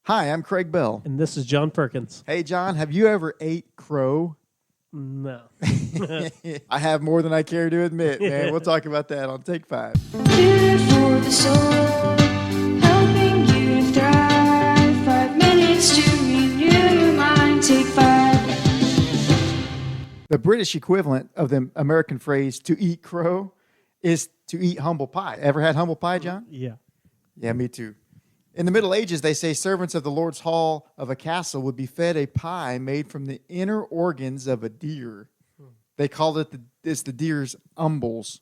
Hi, I'm Craig Bell. And this is John Perkins. Hey, John, have you ever ate crow? No. I have more than I care to admit, man. We'll talk about that on Take 5. Food for the soul, helping you to thrive. 5 minutes to renew your mind. Take 5. The British equivalent of the American phrase to eat crow is to eat humble pie. Ever had humble pie, John? Yeah. Yeah, me too. In the Middle Ages, they say servants of the Lord's hall of a castle would be fed a pie made from the inner organs of a deer. They called it the deer's umbles.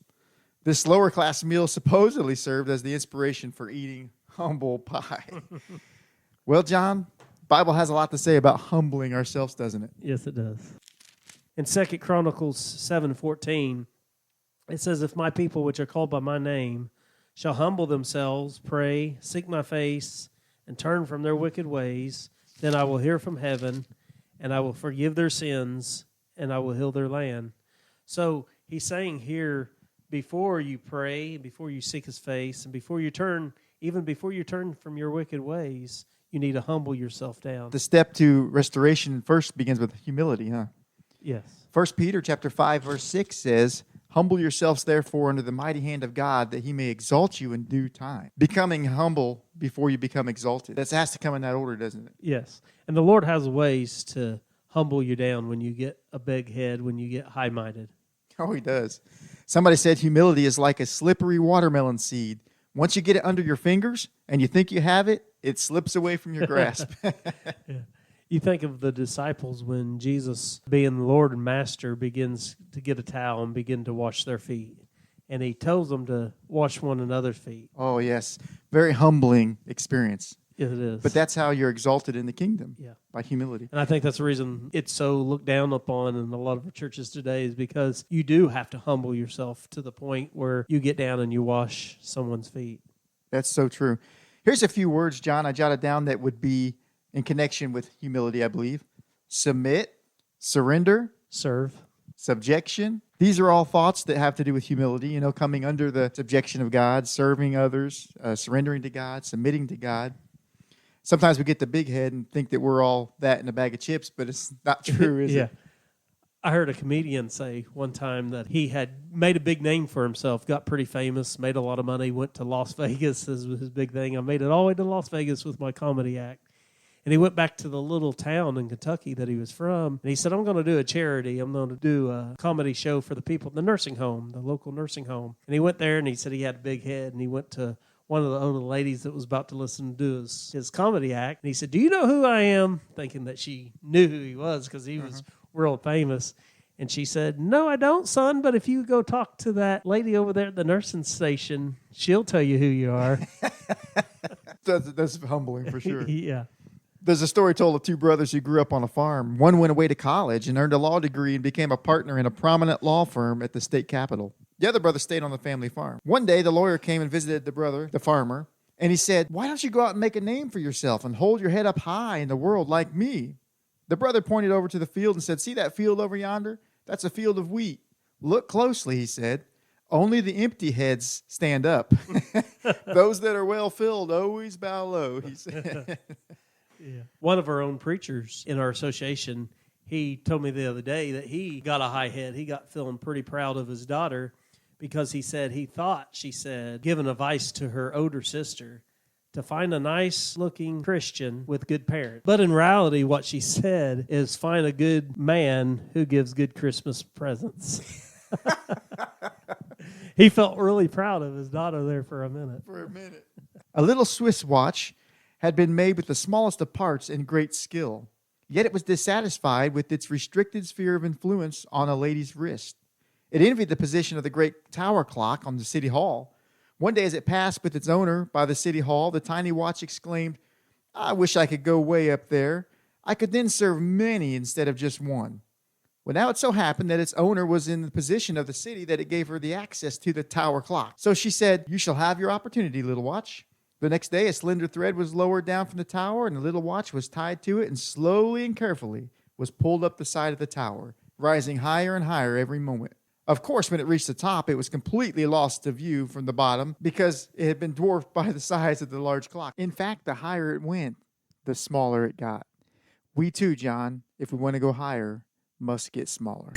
This lower class meal supposedly served as the inspiration for eating humble pie. Well, John, the Bible has a lot to say about humbling ourselves, doesn't it? Yes, it does. In 2 Chronicles 7:14, it says, "If my people, which are called by my name, shall humble themselves, pray, seek my face, and turn from their wicked ways, then I will hear from heaven, and I will forgive their sins, and I will heal their land." So he's saying here, before you pray, before you seek his face, and before you turn, even before you turn from your wicked ways, you need to humble yourself down. The step to restoration first begins with humility, huh? Yes. 1 Peter chapter 5, verse 6 says, "Humble yourselves, therefore, under the mighty hand of God, that he may exalt you in due time." Becoming humble before you become exalted. That has to come in that order, doesn't it? Yes. And the Lord has ways to humble you down when you get a big head, when you get high-minded. Oh, he does. Somebody said humility is like a slippery watermelon seed. Once you get it under your fingers and you think you have it, it slips away from your grasp. Yeah. You think of the disciples when Jesus, being the Lord and Master, begins to get a towel and begin to wash their feet. And he tells them to wash one another's feet. Oh, yes. Very humbling experience. Yes, it is. But that's how you're exalted in the kingdom, Yeah. by humility. And I think that's the reason it's so looked down upon in a lot of our churches today, is because you do have to humble yourself to the point where you get down and you wash someone's feet. That's so true. Here's a few words, John, I jotted down that would be in connection with humility, I believe. Submit, surrender, Serve. subjection. These are all thoughts that have to do with humility, coming under the subjection of God, serving others, surrendering to God, submitting to God. Sometimes we get the big head and think that we're all that in a bag of chips, but it's not true, is Yeah. it? I heard a comedian say one time that he had made a big name for himself, got pretty famous, made a lot of money, went to Las Vegas as his big thing. I made it all the way to Las Vegas with my comedy act. And he went back to the little town in Kentucky that he was from. And he said, "I'm going to do a charity. I'm going to do a comedy show for the people in the nursing home, the local nursing home." And he went there and he said he had a big head. And he went to one of the older ladies that was about to listen to do his comedy act. And he said, "Do you know who I am?" Thinking that she knew who he was because he was real famous. And she said, "No, I don't, son. But if you go talk to that lady over there at the nursing station, she'll tell you who you are." That's humbling for sure. Yeah. There's a story told of two brothers who grew up on a farm. One went away to college and earned a law degree and became a partner in a prominent law firm at the state capitol. The other brother stayed on the family farm. One day, the lawyer came and visited the brother, the farmer, and he said, "Why don't you go out and make a name for yourself and hold your head up high in the world like me?" The brother pointed over to the field and said, "See that field over yonder? That's a field of wheat. Look closely," he said. "Only the empty heads stand up. Those that are well filled always bow low," he said. Yeah. One of our own preachers in our association, he told me the other day that he got a high head. He got feeling pretty proud of his daughter because he said he thought, she said, giving advice to her older sister to find a nice-looking Christian with good parents. But in reality, what she said is find a good man who gives good Christmas presents. He felt really proud of his daughter there for a minute. A little Swiss watch had been made with the smallest of parts and great skill. Yet it was dissatisfied with its restricted sphere of influence on a lady's wrist. It envied the position of the great tower clock on the city hall. One day as it passed with its owner by the city hall, the tiny watch exclaimed, "I wish I could go way up there. I could then serve many instead of just one." Well, now it so happened that its owner was in the position of the city that it gave her the access to the tower clock. So she said, "You shall have your opportunity, little watch." The next day, a slender thread was lowered down from the tower, and the little watch was tied to it and slowly and carefully was pulled up the side of the tower, rising higher and higher every moment. Of course, when it reached the top, it was completely lost to view from the bottom because it had been dwarfed by the size of the large clock. In fact, the higher it went, the smaller it got. We too, John, if we want to go higher, must get smaller.